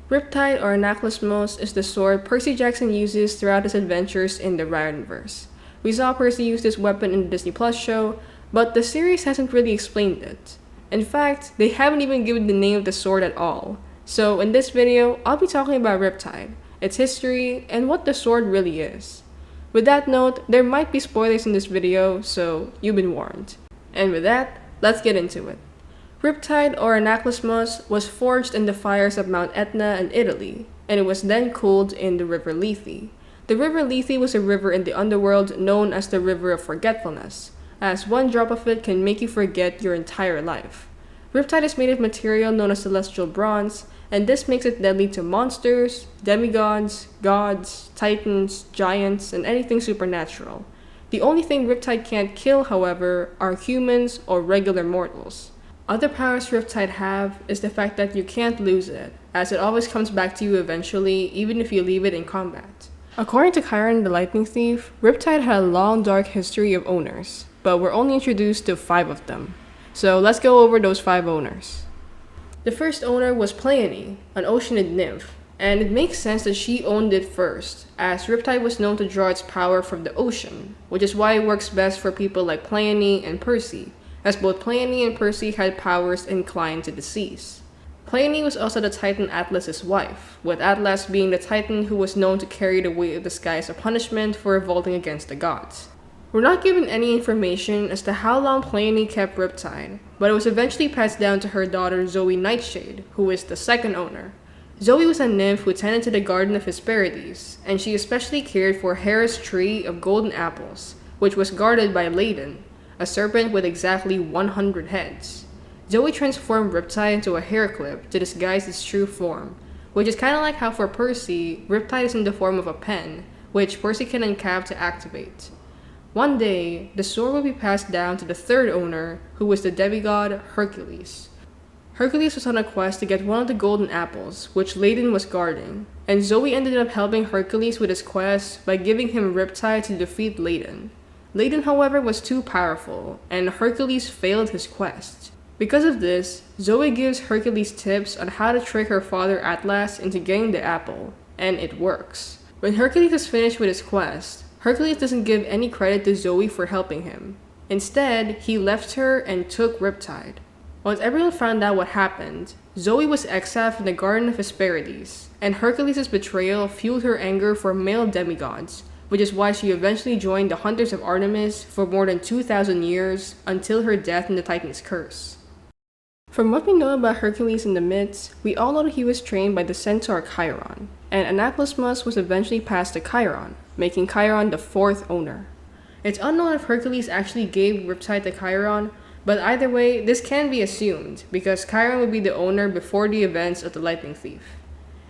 Riptide or Anaklusmos is the sword Percy Jackson uses throughout his adventures in the Riordanverse. We saw Percy use this weapon in the Disney Plus show, but the series hasn't really explained it. In fact, they haven't even given the name of the sword at all. So in this video, I'll be talking about Riptide, its history, and what the sword really is. With that note, there might be spoilers in this video, so you've been warned. And with that, let's get into it. Riptide or Anaklusmos was forged in the fires of Mount Etna in Italy, and it was then cooled in the River Lethe. The River Lethe was a river in the underworld known as the River of Forgetfulness, as one drop of it can make you forget your entire life. Riptide is made of material known as celestial bronze, and this makes it deadly to monsters, demigods, gods, titans, giants, and anything supernatural. The only thing Riptide can't kill, however, are humans or regular mortals. Other powers Riptide have is the fact that you can't lose it, as it always comes back to you eventually, even if you leave it in combat. According to Chiron the Lightning Thief, Riptide had a long dark history of owners, but we're only introduced to 5 of them. So let's go over those 5 owners. The first owner was Pleione, an oceanid nymph, and it makes sense that she owned it first, as Riptide was known to draw its power from the ocean, which is why it works best for people like Pleione and Percy, as both Pleione and Percy had powers inclined to the seas. Pleione was also the Titan Atlas's wife, with Atlas being the Titan who was known to carry the weight of the sky as a punishment for revolting against the gods. We're not given any information as to how long Pleione kept Riptide, but it was eventually passed down to her daughter Zoe Nightshade, who is the second owner. Zoe was a nymph who tended to the Garden of Hesperides, and she especially cared for Hera's tree of golden apples, which was guarded by Ladon, a serpent with exactly 100 heads. Zoe transformed Riptide into a hair clip to disguise its true form, which is kinda like how for Percy, Riptide is in the form of a pen, which Percy can uncap to activate. One day, the sword will be passed down to the third owner, who was the demigod Hercules. Hercules was on a quest to get one of the golden apples, which Ladon was guarding, and Zoe ended up helping Hercules with his quest by giving him Riptide to defeat Ladon. Ladon, however, was too powerful, and Hercules failed his quest. Because of this, Zoe gives Hercules tips on how to trick her father Atlas into getting the apple, and it works. When Hercules is finished with his quest, Hercules doesn't give any credit to Zoe for helping him. Instead, he left her and took Riptide. Once everyone found out what happened, Zoe was exiled from the Garden of Hesperides, and Hercules' betrayal fueled her anger for male demigods, which is why she eventually joined the Hunters of Artemis for more than 2,000 years until her death in the Titan's Curse. From what we know about Hercules in the myths, we all know that he was trained by the centaur Chiron, and Anaklusmos was eventually passed to Chiron, making Chiron the 4th owner. It's unknown if Hercules actually gave Riptide to Chiron, but either way, this can be assumed, because Chiron would be the owner before the events of the Lightning Thief.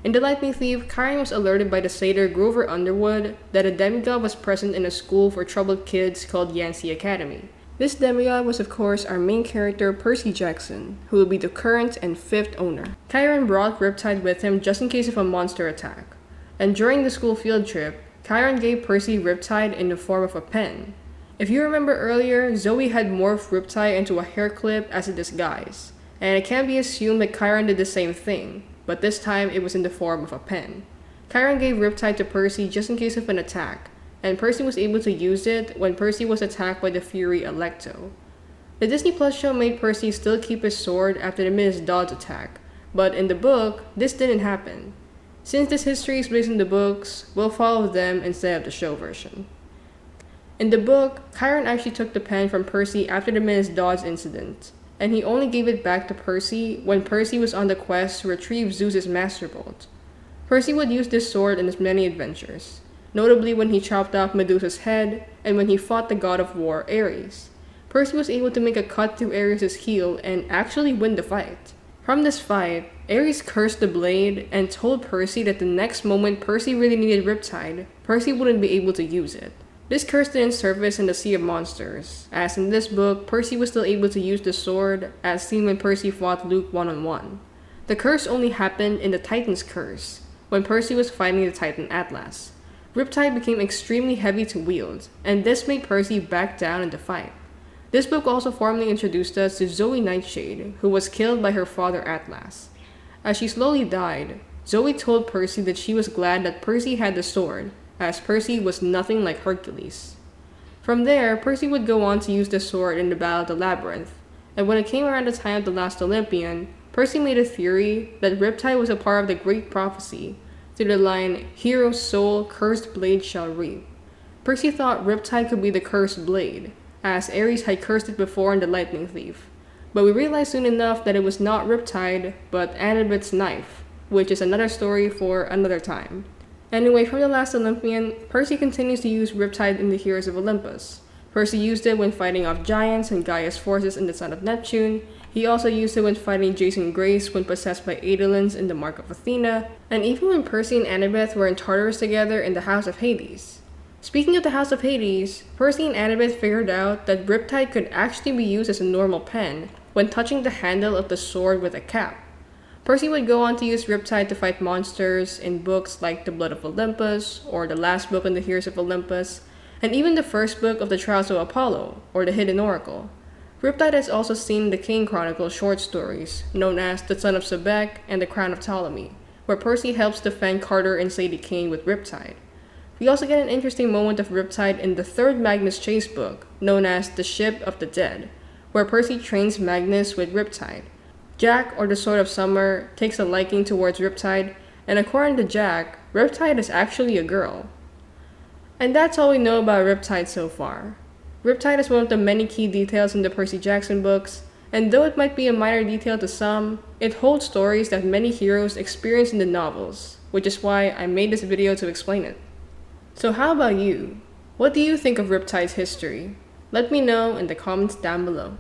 In The Lightning Thief, Chiron was alerted by the satyr Grover Underwood that a demigod was present in a school for troubled kids called Yancey Academy. This demigod was of course our main character Percy Jackson, who will be the current and 5th owner. Chiron brought Riptide with him just in case of a monster attack, and during the school field trip, Chiron gave Percy Riptide in the form of a pen. If you remember earlier, Zoe had morphed Riptide into a hair clip as a disguise, and it can be assumed that Chiron did the same thing, but this time it was in the form of a pen. Chiron gave Riptide to Percy just in case of an attack, and Percy was able to use it when Percy was attacked by the Fury Alecto. The Disney Plus show made Percy still keep his sword after the Miss Dodds attack, but in the book, this didn't happen. Since this history is based on the books, we'll follow them instead of the show version. In the book, Chiron actually took the pen from Percy after the Miss Dodds incident, and he only gave it back to Percy when Percy was on the quest to retrieve Zeus's Master Bolt. Percy would use this sword in his many adventures, notably when he chopped off Medusa's head and when he fought the god of war Ares. Percy was able to make a cut through Ares' heel and actually win the fight. From this fight, Ares cursed the blade and told Percy that the next moment Percy really needed Riptide, Percy wouldn't be able to use it. This curse didn't surface in the Sea of Monsters, as in this book, Percy was still able to use the sword, as seen when Percy fought Luke one-on-one. The curse only happened in the Titan's Curse, when Percy was fighting the Titan Atlas. Riptide became extremely heavy to wield, and this made Percy back down in the fight. This book also formally introduced us to Zoe Nightshade, who was killed by her father Atlas. As she slowly died, Zoe told Percy that she was glad that Percy had the sword, as Percy was nothing like Hercules. From there, Percy would go on to use the sword in the Battle of the Labyrinth, and when it came around the time of the last Olympian, Percy made a theory that Riptide was a part of the great prophecy, through the line, "Hero's soul, cursed blade shall reap." Percy thought Riptide could be the cursed blade, as Ares had cursed it before in the Lightning Thief. But we realized soon enough that it was not Riptide, but Annabeth's knife, which is another story for another time. Anyway, from the last Olympian, Percy continues to use Riptide in the Heroes of Olympus. Percy used it when fighting off giants and Gaia's forces in the Son of Neptune. He also used it when fighting Jason Grace when possessed by Eidolons in the Mark of Athena, and even when Percy and Annabeth were in Tartarus together in the House of Hades. Speaking of the House of Hades, Percy and Annabeth figured out that Riptide could actually be used as a normal pen when touching the handle of the sword with a cap. Percy would go on to use Riptide to fight monsters in books like The Blood of Olympus, or the last book in the Heroes of Olympus, and even the first book of the Trials of Apollo, or the Hidden Oracle. Riptide is also seen in the Kane Chronicles short stories, known as The Son of Sobek and The Crown of Ptolemy, where Percy helps defend Carter and Sadie Kane with Riptide. We also get an interesting moment of Riptide in the third Magnus chase book, known as The Ship of the Dead, where Percy trains Magnus with Riptide. Jack, or the Sword of Summer, takes a liking towards Riptide, and according to Jack, Riptide is actually a girl. And that's all we know about Riptide so far. Riptide is one of the many key details in the Percy Jackson books, and though it might be a minor detail to some, it holds stories that many heroes experience in the novels, which is why I made this video to explain it. So how about you? What do you think of Riptide's history? Let me know in the comments down below.